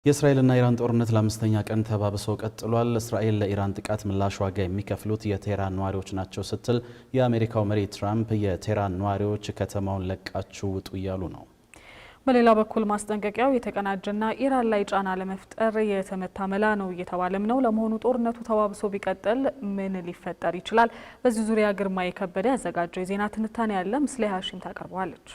የእስራኤልና ኢራን ጦርነት ለአምስተኛ ቀን ተባብሶ ቀጥሏል። እስራኤል ለኢራን ጥቃት ምላሽ ዋጋ የሚከፍሉት የቴህራን ነዋሪዎች ናቸው ስትል የአሜሪካው መሪ ትራምፕ የቴህራን ነዋሪዎች ከተማውን ለቃችሁ ውጡ እያሉ ነው። በሌላ በኩል ማስጠንቀቂያው የተቀናጀና ኢራን ላይ ጫና ለመፍጠር የተመታ መላ ነው እየተባለም ነው። ለመሆኑ ጦርነቱ ተባብሶ ቢቀጥል ምን ሊፈጠር ይችላል? በዚህ ዙሪያ ግርማ የከበደ ያዘጋጀው የዜና ትንታኔ ያለ ምስሌ ሀሺም ታቀርበዋለች።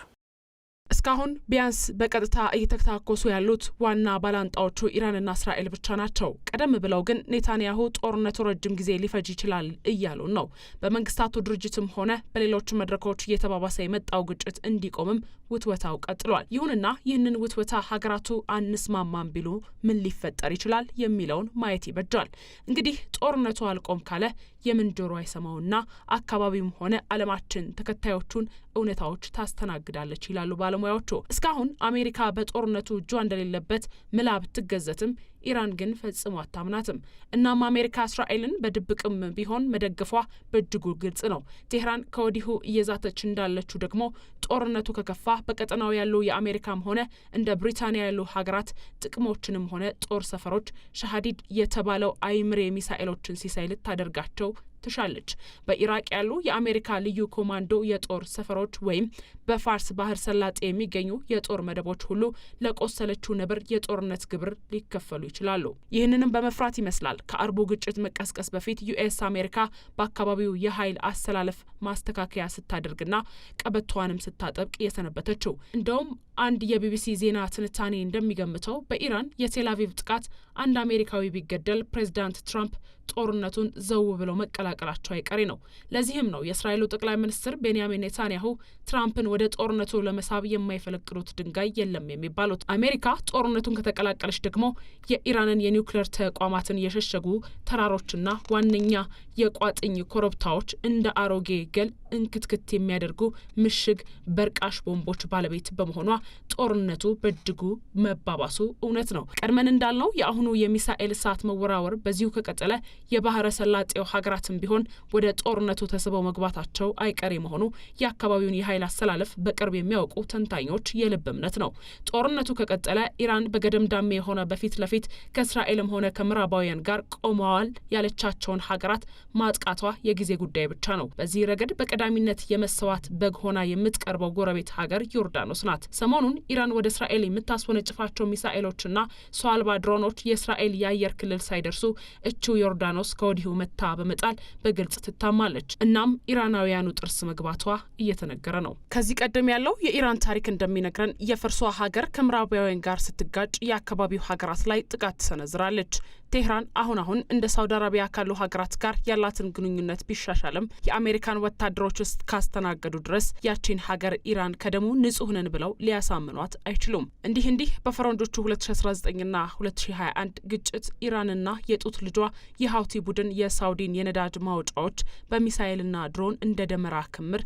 እስካሁን ቢያንስ በቀጥታ እየተታኮሱ ያሉት ዋና ባላንጣዎቹ ኢራንና እስራኤል ብቻ ናቸው። ቀደም ብለው ግን ኔታንያሁ ጦርነቱ ረጅም ጊዜ ሊፈጅ ይችላል እያሉ ነው። በመንግስታቱ ድርጅትም ሆነ በሌሎች መድረኮች እየተባባሰ የመጣው ግጭት እንዲቆምም ውትወታው ቀጥሏል። ይሁንና ይህንን ውትወታ ሀገራቱ አንስማማም ቢሉ ምን ሊፈጠር ይችላል የሚለውን ማየት ይበጃል። እንግዲህ ጦርነቱ አልቆም ካለ የምን ጆሮ አይሰማውና አካባቢውም ሆነ ዓለማችን ተከታዮቹን እውነታዎች ታስተናግዳለች ይላሉ ባለሙያዎቹ። እስካሁን አሜሪካ በጦርነቱ እጇ እንደሌለበት ምላ ብትገዘትም ኢራን ግን ፈጽሞ አታምናትም። እናም አሜሪካ እስራኤልን በድብቅም ቢሆን መደገፏ በእጅጉ ግልጽ ነው። ቴህራን ከወዲሁ እየዛተች እንዳለችው ደግሞ ጦርነቱ ከከፋ በቀጠናው ያሉ የአሜሪካም ሆነ እንደ ብሪታንያ ያሉ ሀገራት ጥቅሞችንም ሆነ ጦር ሰፈሮች ሻሃዲድ የተባለው አይምሬ ሚሳኤሎችን ሲሳይ ልታደርጋቸው ትሻለች። በኢራቅ ያሉ የአሜሪካ ልዩ ኮማንዶ የጦር ሰፈሮች ወይም በፋርስ ባህር ሰላጤ የሚገኙ የጦር መደቦች ሁሉ ለቆሰለችው ነብር የጦርነት ግብር ሊከፈሉ ይችላሉ። ይህንንም በመፍራት ይመስላል ከአርቡ ግጭት መቀስቀስ በፊት ዩኤስ አሜሪካ በአካባቢው የኃይል አሰላለፍ ማስተካከያ ስታደርግና ቀበቷንም ስታጠብቅ የሰነበተችው። እንደውም አንድ የቢቢሲ ዜና ትንታኔ እንደሚገምተው በኢራን የቴልአቪቭ ጥቃት አንድ አሜሪካዊ ቢገደል ፕሬዚዳንት ትራምፕ ጦርነቱን ዘው ብለው መቀላቀላቸው አይቀሬ ነው። ለዚህም ነው የእስራኤሉ ጠቅላይ ሚኒስትር ቤንያሚን ኔታንያሁ ትራምፕን ወደ ጦርነቱ ለመሳብ የማይፈለቅሉት ድንጋይ የለም የሚባሉት። አሜሪካ ጦርነቱን ከተቀላቀለች ደግሞ የኢራንን የኒውክሌር ተቋማትን የሸሸጉ ተራሮችና ዋነኛ የቋጥኝ ኮረብታዎች እንደ አሮጌ ገል እንክትክት የሚያደርጉ ምሽግ በርቃሽ ቦምቦች ባለቤት በመሆኗ ጦርነቱ በእጅጉ መባባሱ እውነት ነው። ቀድመን እንዳልነው የአሁኑ የሚሳኤል እሳት መወራወር በዚሁ ከቀጠለ የባህረ ሰላጤው ሀገራትም ቢሆን ወደ ጦርነቱ ተስበው መግባታቸው አይቀሬ መሆኑ የአካባቢውን የኃይል አሰላለፍ በቅርብ የሚያውቁ ተንታኞች የልብ እምነት ነው። ጦርነቱ ከቀጠለ ኢራን በገደምዳሜ የሆነ በፊት ለፊት ከእስራኤልም ሆነ ከምዕራባውያን ጋር ቆመዋል ያለቻቸውን ሀገራት ማጥቃቷ የጊዜ ጉዳይ ብቻ ነው። በዚህ ረገድ በቀዳሚነት የመሰዋት በግ ሆና የምትቀርበው ጎረቤት ሀገር ዮርዳኖስ ናት። ሰሞኑን ኢራን ወደ እስራኤል የምታስወነጭፋቸው ሚሳኤሎችና ሰው አልባ ድሮኖች የእስራኤል የአየር ክልል ሳይደርሱ እችው ዮርዳኖስ ከወዲሁ መታ በመጣል በግልጽ ትታማለች። እናም ኢራናውያኑ ጥርስ መግባቷ እየተነገረ ነው። ከዚህ ቀደም ያለው የኢራን ታሪክ እንደሚነግረን የፈርሷ ሀገር ከምዕራባውያን ጋር ስትጋጭ የአካባቢው ሀገራት ላይ ጥቃት ትሰነዝራለች። ቴህራን አሁን እንደ ሳውዲ አረቢያ ካሉ ሀገራት ጋር ያላትን ግንኙነት ቢሻሻልም የአሜሪካን ወታደሮች ውስጥ ካስተናገዱ ድረስ ያቺን ሀገር ኢራን ከደሙ ንጹህ ነን ብለው ሊያሳምኗት አይችሉም። እንዲህ በፈረንጆቹ 2019ና 2021 ግጭት ኢራንና የጡት ልጇ የሀውቲ ቡድን የሳውዲን የነዳጅ ማውጫዎች በሚሳኤልና ድሮን እንደ ደመራ ክምር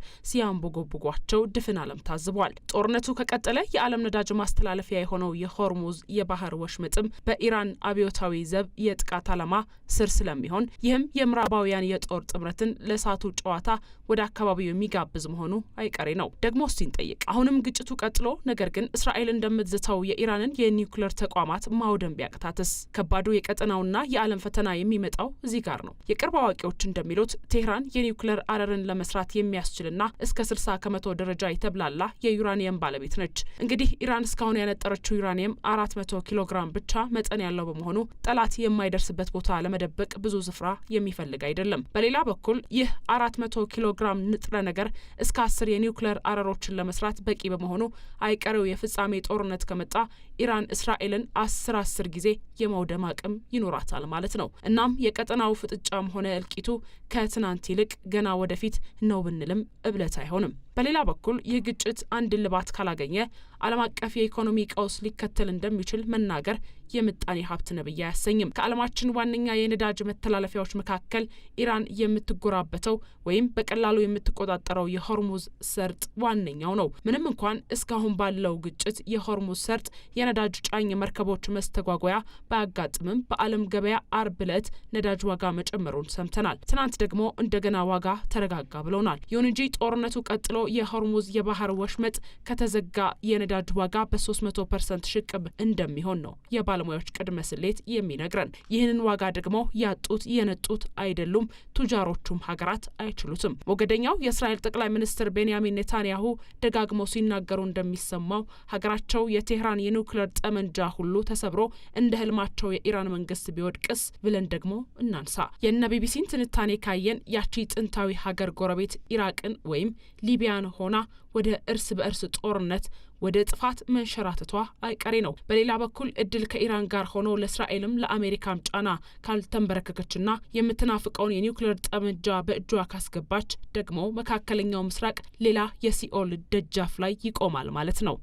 ሲያንቦጎብጓቸው ድፍን ዓለም ታዝቧል። ጦርነቱ ከቀጠለ የዓለም ነዳጅ ማስተላለፊያ የሆነው የሆርሙዝ የባህር ወሽመጥም በኢራን አብዮታዊ ዘብ የጥቃት ዓላማ ስር ስለሚሆን ይህም የምዕራባውያን የጦር ጥምረትን ለእሳቱ ጨዋታ ወደ አካባቢው የሚጋብዝ መሆኑ አይቀሬ ነው። ደግሞ እስቲ እንጠይቅ። አሁንም ግጭቱ ቀጥሎ ነገር ግን እስራኤል እንደምትዝተው የኢራንን የኒውክሌር ተቋማት ማውደም ቢያቅታትስ? ከባዱ የቀጠናውና የዓለም ፈተና የሚመጣው እዚህ ጋር ነው። የቅርብ አዋቂዎች እንደሚሉት ቴህራን የኒውክሌር አረርን ለመስራት የሚያስችልና እስከ 60 ከመቶ ደረጃ የተብላላ የዩራኒየም ባለቤት ነች። እንግዲህ ኢራን እስካሁን ያነጠረችው ዩራኒየም 400 ኪሎ ግራም ብቻ መጠን ያለው በመሆኑ ጠላት የማይደርስበት ቦታ ለመደበቅ ብዙ ስፍራ የሚፈልግ አይደለም። በሌላ በኩል ይህ 400 ኪሎ ግራም ንጥረ ነገር እስከ 10 የኒውክሌር አረሮችን ለመስራት በቂ በመሆኑ አይቀሬው የፍጻሜ ጦርነት ከመጣ ኢራን እስራኤልን 10 ጊዜ የመውደም አቅም ይኖራታል ማለት ነው። እናም የቀጠናው ፍጥጫም ሆነ እልቂቱ ከትናንት ይልቅ ገና ወደፊት ነው ብንልም እብለት አይሆንም። በሌላ በኩል ይህ ግጭት አንድ ልባት ካላገኘ ዓለም አቀፍ የኢኮኖሚ ቀውስ ሊከተል እንደሚችል መናገር የምጣኔ ሀብት ነብይ አያሰኝም። ከዓለማችን ዋነኛ የነዳጅ መተላለፊያዎች መካከል ኢራን የምትጎራበተው ወይም በቀላሉ የምትቆጣጠረው የሆርሙዝ ሰርጥ ዋነኛው ነው። ምንም እንኳን እስካሁን ባለው ግጭት የሆርሙዝ ሰርጥ የነዳጅ ጫኝ መርከቦች መስተጓጓያ ባያጋጥምም በዓለም ገበያ አርብ ዕለት ነዳጅ ዋጋ መጨመሩን ሰምተናል። ትናንት ደግሞ እንደገና ዋጋ ተረጋጋ ብለውናል። ይሁን እንጂ ጦርነቱ ቀጥሎ የሆርሙዝ የባህር ወሽመጥ ከተዘጋ የነዳጅ ዋጋ በ300% ሽቅብ እንደሚሆን ነው የባለሙያዎች ቅድመ ስሌት የሚነግረን። ይህንን ዋጋ ደግሞ ያጡት የነጡት አይደሉም፣ ቱጃሮቹም ሀገራት አይችሉትም። ሞገደኛው የእስራኤል ጠቅላይ ሚኒስትር ቤንያሚን ኔታንያሁ ደጋግመው ሲናገሩ እንደሚሰማው ሀገራቸው የቴህራን የኒውክሌር ጠመንጃ ሁሉ ተሰብሮ እንደ ህልማቸው የኢራን መንግስት ቢወድቅስ ብለን ደግሞ እናንሳ። የነ ቢቢሲን ትንታኔ ካየን ያቺ ጥንታዊ ሀገር ጎረቤት ኢራቅን ወይም ሊቢያን ሆና ወደ እርስ በእርስ ጦርነት ወደ ጥፋት መንሸራተቷ አይቀሬ ነው። በሌላ በኩል እድል ከኢራን ጋር ሆኖ ለእስራኤልም ለአሜሪካም ጫና ካልተንበረከከችና የምትናፍቀውን የኒውክሌር ጠመንጃ በእጇ ካስገባች ደግሞ መካከለኛው ምስራቅ ሌላ የሲኦል ደጃፍ ላይ ይቆማል ማለት ነው።